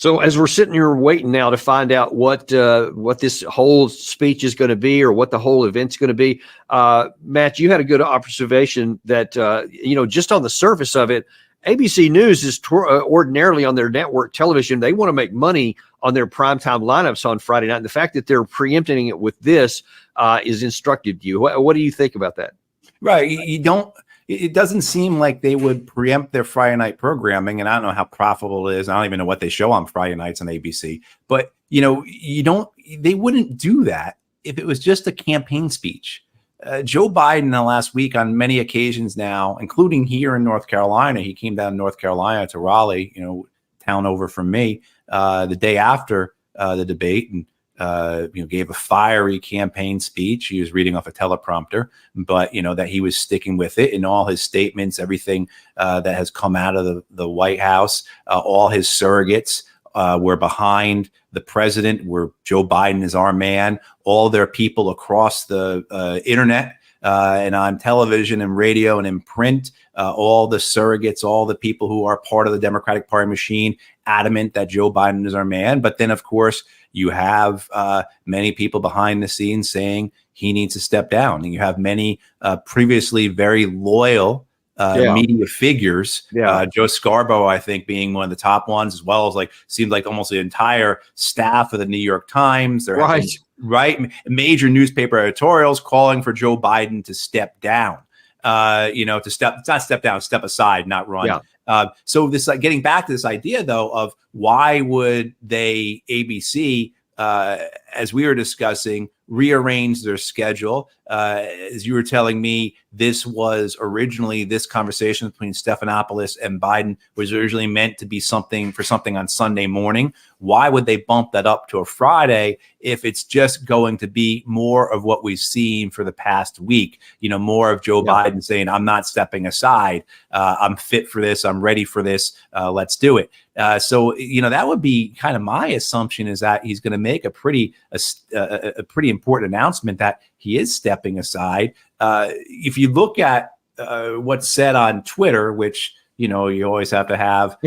So as we're sitting here waiting now to find out what this whole speech is going to be, or what the whole event's going to be, Matt, you had a good observation that just on the surface of it, ABC News is ordinarily on their network television. They want to make money on their primetime lineups on Friday night. And the fact that they're preempting it with this is instructive to you. What do you think about that? Right. It doesn't seem like they would preempt their Friday night programming. And I don't know how profitable it is. I don't even know what they show on Friday nights on ABC. But, they wouldn't do that if it was just a campaign speech. Joe Biden in the last week on many occasions now, including here in North Carolina, he came down to North Carolina to Raleigh, town over from me, the day after the debate, and gave a fiery campaign speech. He was reading off a teleprompter, but that he was sticking with it in all his statements, everything that has come out of the White House, all his surrogates were behind the president, where Joe Biden is our man. All their people across the internet and on television and radio and in print, all the surrogates, all the people who are part of the Democratic Party machine, adamant that Joe Biden is our man. But then, of course, you have many people behind the scenes saying he needs to step down. And you have many previously very loyal media figures, Joe Scarborough, I think, being one of the top ones, as well as seemed like almost the entire staff of the New York Times. There have been, major newspaper editorials calling for Joe Biden to step down. Step aside, not run. So this, getting back to this idea, though, of why would they, ABC, as we were discussing, rearrange their schedule? As you were telling me, this conversation between Stephanopoulos and Biden was originally meant to be something on Sunday morning. Why would they bump that up to a Friday if it's just going to be more of what we've seen for the past week? More of Joe Biden saying, I'm not stepping aside. I'm fit for this. I'm ready for this. Let's do it. So that would be kind of my assumption, is that he's going to make a pretty important announcement that he is stepping aside. If you look at what's said on Twitter, which you always have to have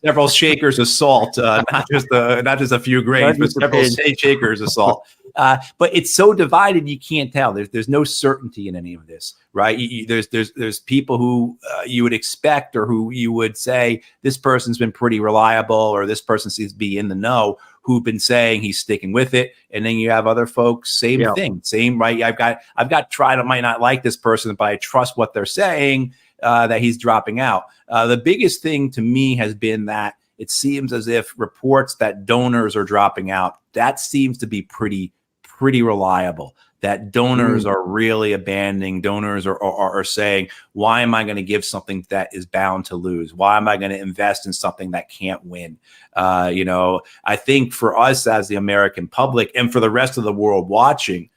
several shakers of salt, not just a few grains, but several shakers of salt. But it's so divided, you can't tell. There's no certainty in any of this, right? There's people who you would expect, or who you would say this person's been pretty reliable, or this person seems to be in the know, who've been saying he's sticking with it. And then you have other folks, same thing, right? I've got tried. I might not like this person, but I trust what they're saying, that he's dropping out. The biggest thing to me has been that it seems as if reports that donors are dropping out, that seems to be pretty reliable. That donors are really abandoning. Donors are saying, why am I going to give something that is bound to lose? Why am I going to invest in something that can't win? I think for us as the American public, and for the rest of the world watching,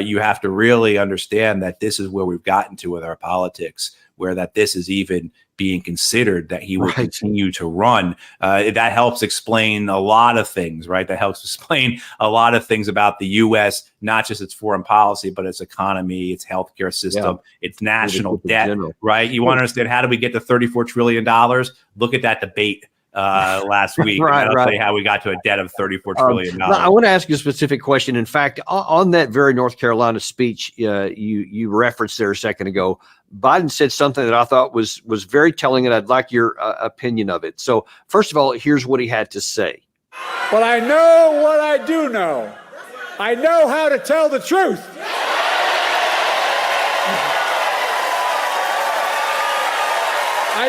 you have to really understand that this is where we've gotten to with our politics, where that this is even being considered that he will continue to run. That helps explain a lot of things, right? That helps explain a lot of things about the U.S., not just its foreign policy, but its economy, its healthcare system, its national debt, right? You want to understand, how do we get to $34 trillion? Look at that debate last week. I'll tell you how we got to a debt of $34 trillion. I want to ask you a specific question. In fact, on that very North Carolina speech you referenced there a second ago, Biden said something that I thought was very telling, and I'd like your opinion of it. So first of all, here's what he had to say. But I know what I do know. I know how to tell the truth. I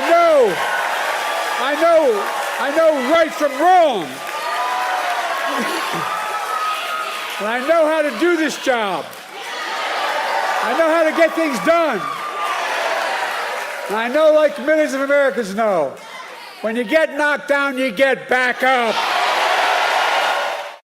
know right from wrong. And I know how to do this job. I know how to get things done. And I know, like millions of Americans know, when you get knocked down, you get back up.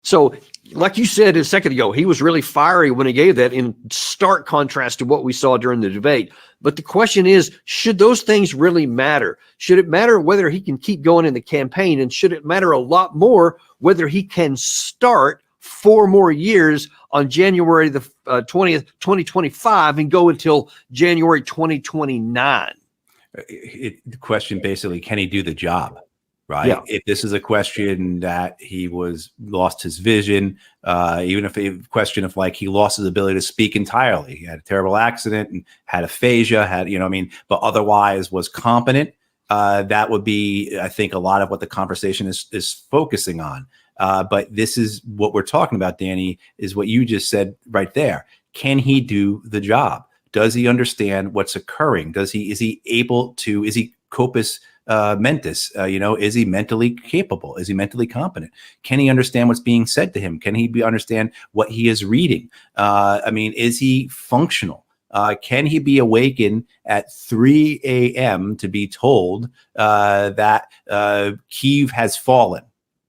So, like you said a second ago, he was really fiery when he gave that, in stark contrast to what we saw during the debate. But the question is, should those things really matter? Should it matter whether he can keep going in the campaign? And should it matter a lot more whether he can start 4 more years on January the 20th, 2025, and go until January 2029? The question basically, can he do the job? right? Yeah. If this is a question that he was lost his vision, even if a question of like he lost his ability to speak entirely, he had a terrible accident and had aphasia, but otherwise was competent. That would be, I think, a lot of what the conversation is focusing on. But this is what we're talking about, Danny, is what you just said right there. Can he do the job? Does he understand what's occurring? Is he corpus mentis? Is he mentally capable? Is he mentally competent? Can he understand what's being said to him? Can he understand what he is reading? Is he functional? Can he be awakened at 3 a.m. to be told that Kyiv has fallen?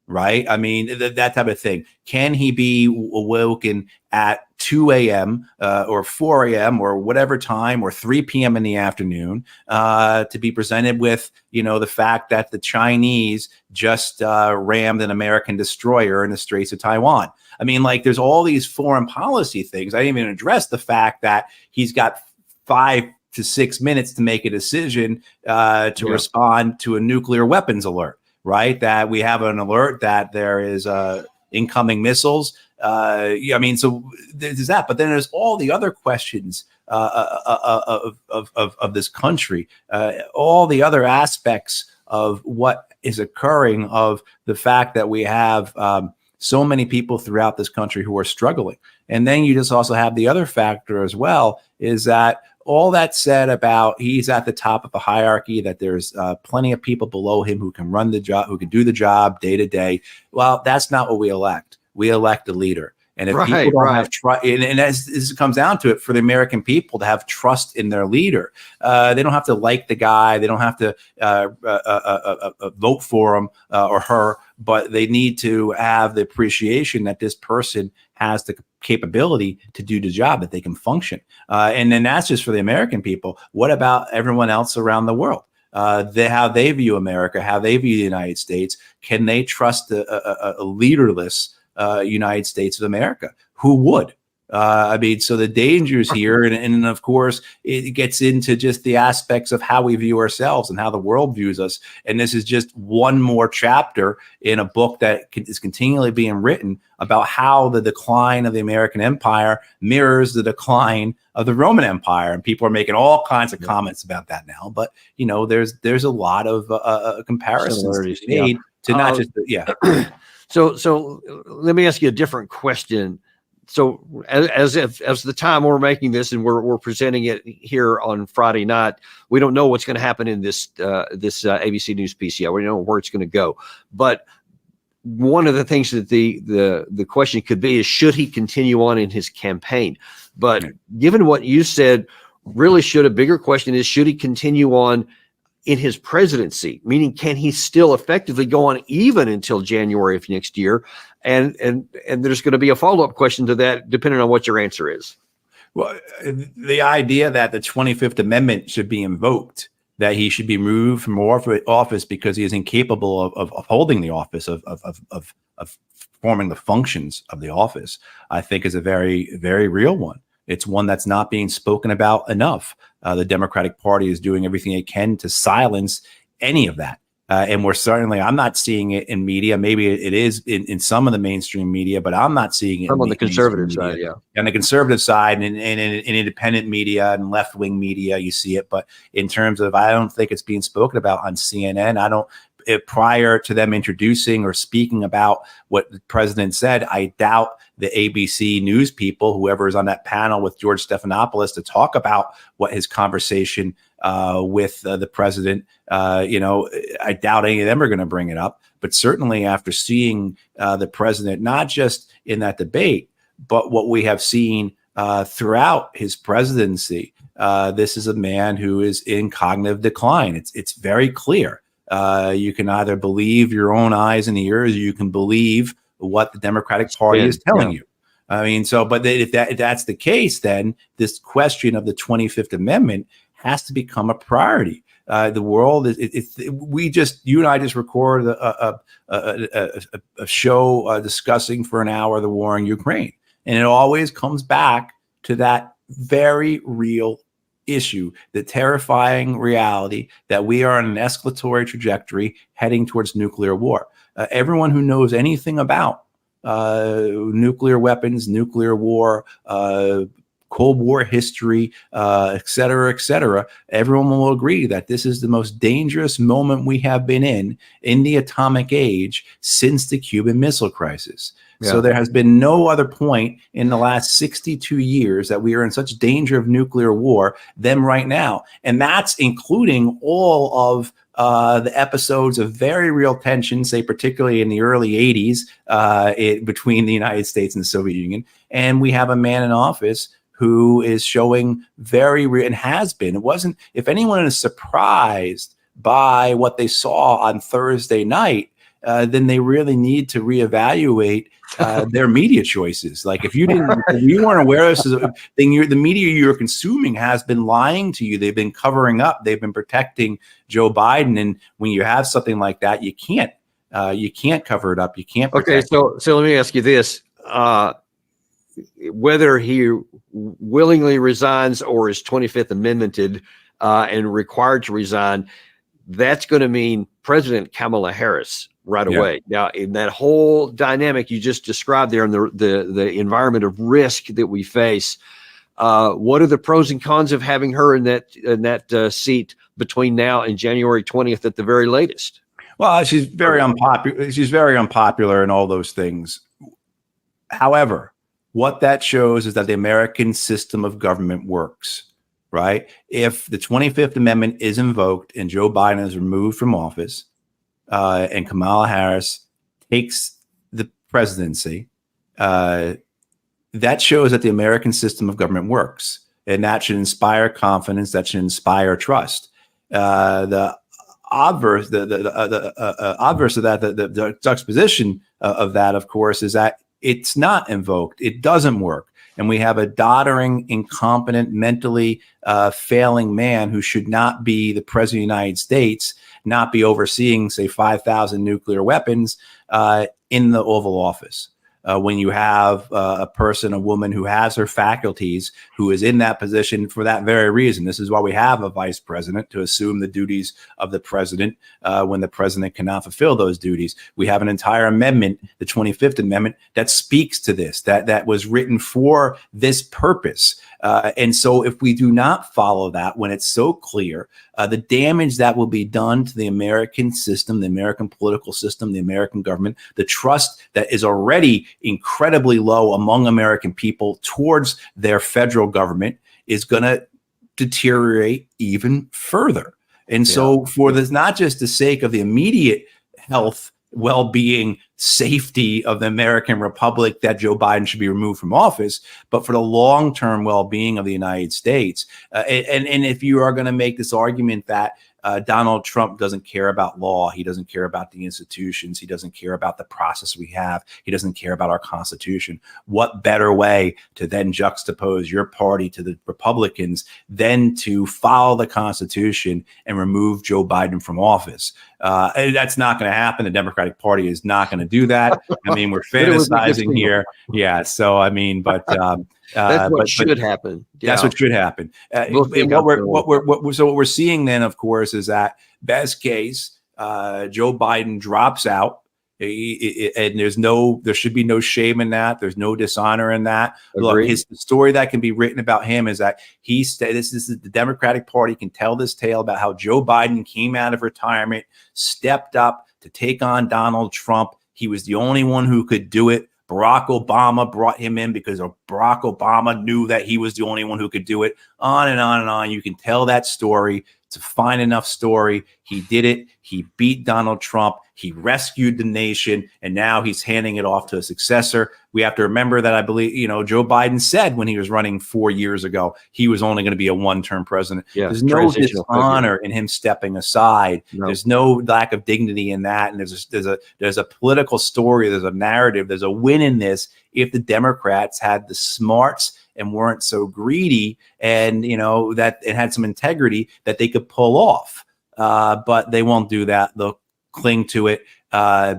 Right? That type of thing. Can he be awoken at 2 a.m. Or 4 a.m. or whatever time, or 3 p.m. in the afternoon, to be presented with, the fact that the Chinese just rammed an American destroyer in the Straits of Taiwan? There's all these foreign policy things. I didn't even address the fact that he's got 5 to 6 minutes to make a decision to respond to a nuclear weapons alert. Right, that we have an alert that there is incoming missiles. So there's that. But then there's all the other questions of this country, all the other aspects of what is occurring, of the fact that we have so many people throughout this country who are struggling. And then you just also have the other factor as well, is that all that said about he's at the top of the hierarchy, that there's plenty of people below him who can run the job, who can do the job day to day. Well, that's not what we elect. We elect a leader. And if people don't have trust, and as this comes down to it, for the American people to have trust in their leader, they don't have to like the guy, they don't have to vote for him or her, but they need to have the appreciation that this person has the capability to do the job, that they can function. And then that's just for the American people. What about everyone else around the world? How they view America, how they view the United States? Can they trust a leaderless United States of America? Who would? So the dangers here, and of course, it gets into just the aspects of how we view ourselves and how the world views us. And this is just one more chapter in a book that is continually being written about how the decline of the American empire mirrors the decline of the Roman Empire. And people are making all kinds of comments about that now. But, there's a lot of comparisons made to not just, So let me ask you a different question. So as the time we're making this and we're presenting it here on Friday night, we don't know what's going to happen in this ABC News piece yet. We don't know where it's going to go. But one of the things that the question could be is, should he continue on in his campaign? But given what you said, really a bigger question is, should he continue on in his presidency? Meaning, can he still effectively go on even until January of next year? And there's going to be a follow-up question to that, depending on what your answer is. Well, the idea that the 25th Amendment should be invoked, that he should be removed from office because he is incapable of holding the office, of performing the functions of the office, I think is a very, very real one. It's one that's not being spoken about enough. The Democratic Party is doing everything it can to silence any of that. And I'm not seeing it in media. Maybe it is in some of the mainstream media, but I'm not seeing it on the conservative side. Yeah. On the conservative side and in independent media and left-wing media, you see it. But in terms of, I don't think it's being spoken about on CNN. Prior to them introducing or speaking about what the president said, I doubt the ABC News people, whoever is on that panel with George Stephanopoulos to talk about what his conversation with the president, I doubt any of them are going to bring it up. But certainly after seeing the president, not just in that debate, but what we have seen throughout his presidency, this is a man who is in cognitive decline. It's very clear. You can either believe your own eyes and ears, or you can believe what the Democratic Party is telling you. But if that's the case, then this question of the 25th Amendment has to become a priority. The world you and I just recorded a show discussing for an hour the war in Ukraine, and it always comes back to that very real issue the terrifying reality that we are on an escalatory trajectory heading towards nuclear war. Everyone who knows anything about nuclear weapons, nuclear war, Cold War history, et cetera, everyone will agree that this is the most dangerous moment we have been in the atomic age since the Cuban Missile Crisis. Yeah. So there has been no other point in the last 62 years that we are in such danger of nuclear war than right now. And that's including all of the episodes of very real tension, say particularly in the early 80s between the United States and the Soviet Union. And we have a man in office who is showing very real and has been. It wasn't, if anyone is surprised by what they saw on Thursday night, then they really need to reevaluate their media choices. Like if you weren't aware of this thing, the media you're consuming has been lying to you. They've been covering up. They've been protecting Joe Biden. And when you have something like that, you can't cover it up. You can't protect. Okay, so let me ask you this: whether he willingly resigns or is 25th Amendmented and required to resign, that's going to mean President Kamala Harris right away. Now, in that whole dynamic you just described there, in the environment of risk that we face, what are the pros and cons of having her in that seat between now and January 20th at the very latest? Well, she's very unpopular. She's very unpopular and all those things. However, what that shows is that the American system of government works, right? If the 25th Amendment is invoked and Joe Biden is removed from office, and Kamala Harris takes the presidency, that shows that the American system of government works, and that should inspire confidence. That should inspire trust. The obverse of that, the juxtaposition of that, of course, is that it's not invoked. It doesn't work. And we have a doddering, incompetent, mentally failing man who should not be the president of the United States, not be overseeing, say, 5,000 nuclear weapons in the Oval Office. When you have a person, a woman who has her faculties, who is in that position for that very reason. This is why we have a vice president, to assume the duties of the president when the president cannot fulfill those duties. We have an entire amendment, the 25th Amendment, that speaks to this, that was written for this purpose. And so if we do not follow that, when it's so clear, the damage that will be done to the American system, the American political system, the American government, the trust that is already incredibly low among American people towards their federal government is going to deteriorate even further. And so for this, not just the sake of the immediate health, well-being, safety of the American Republic, that Joe Biden should be removed from office, but for the long-term well-being of the United States. And if you are going to make this argument that Donald Trump doesn't care about law, he doesn't care about the institutions, he doesn't care about the process we have, he doesn't care about our Constitution, what better way to then juxtapose your party to the Republicans than to follow the Constitution and remove Joe Biden from office? And that's not going to happen. The Democratic Party is not going to do that. I mean, we're fantasizing here. Yeah. So, I mean, but that's what should happen. Yeah. That's what should happen. What we're seeing then, of course, is that best case, Joe Biden drops out. And there should be no shame in that. There's no dishonor in that. Agreed. Look, the story that can be written about him is that this is the Democratic Party can tell this tale about how Joe Biden came out of retirement, stepped up to take on Donald Trump. He was the only one who could do it. Barack Obama brought him in because Barack Obama knew that he was the only one who could do it. On and on and on. You can tell that story. It's a fine enough story. He did it. He beat Donald Trump. He rescued the nation, and now he's handing it off to a successor. We have to remember that I believe, Joe Biden said when he was running 4 years ago, he was only going to be a one-term president. Yeah, there's no dishonor in him stepping aside. No. There's no lack of dignity in that. And there's a political story. There's a narrative. There's a win in this if the Democrats had the smarts and weren't so greedy, and that it had some integrity that they could pull off. But they won't do that. They'll cling to it.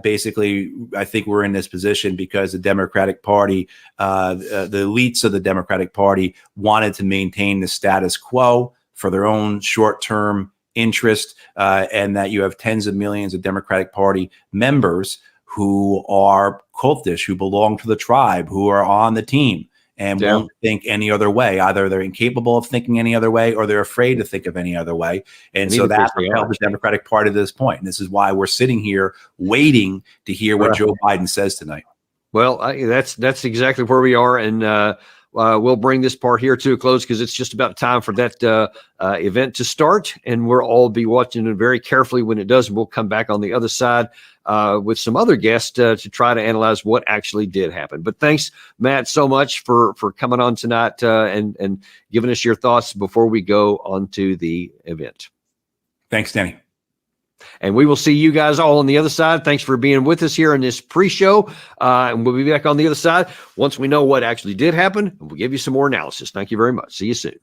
Basically, I think we're in this position because the Democratic Party, the elites of the Democratic Party wanted to maintain the status quo. for their own short-term interest, and that you have tens of millions of Democratic Party members who are cultish, who belong to the tribe, who are on the team and won't think any other way. Either they're incapable of thinking any other way, or they're afraid to think of any other way. And so that's propelled the Democratic Party to this point. And this is why we're sitting here waiting to hear what Joe Biden says tonight. Well, that's exactly where we are. And we'll bring this part here to a close because it's just about time for that event to start. And we'll all be watching it very carefully when it does. We'll come back on the other side with some other guests to try to analyze what actually did happen. But thanks, Matt, so much for coming on tonight and giving us your thoughts before we go on to the event. Thanks, Danny. And we will see you guys all on the other side. Thanks for being with us here in this pre-show. And we'll be back on the other side once we know what actually did happen. We'll give you some more analysis. Thank you very much. See you soon.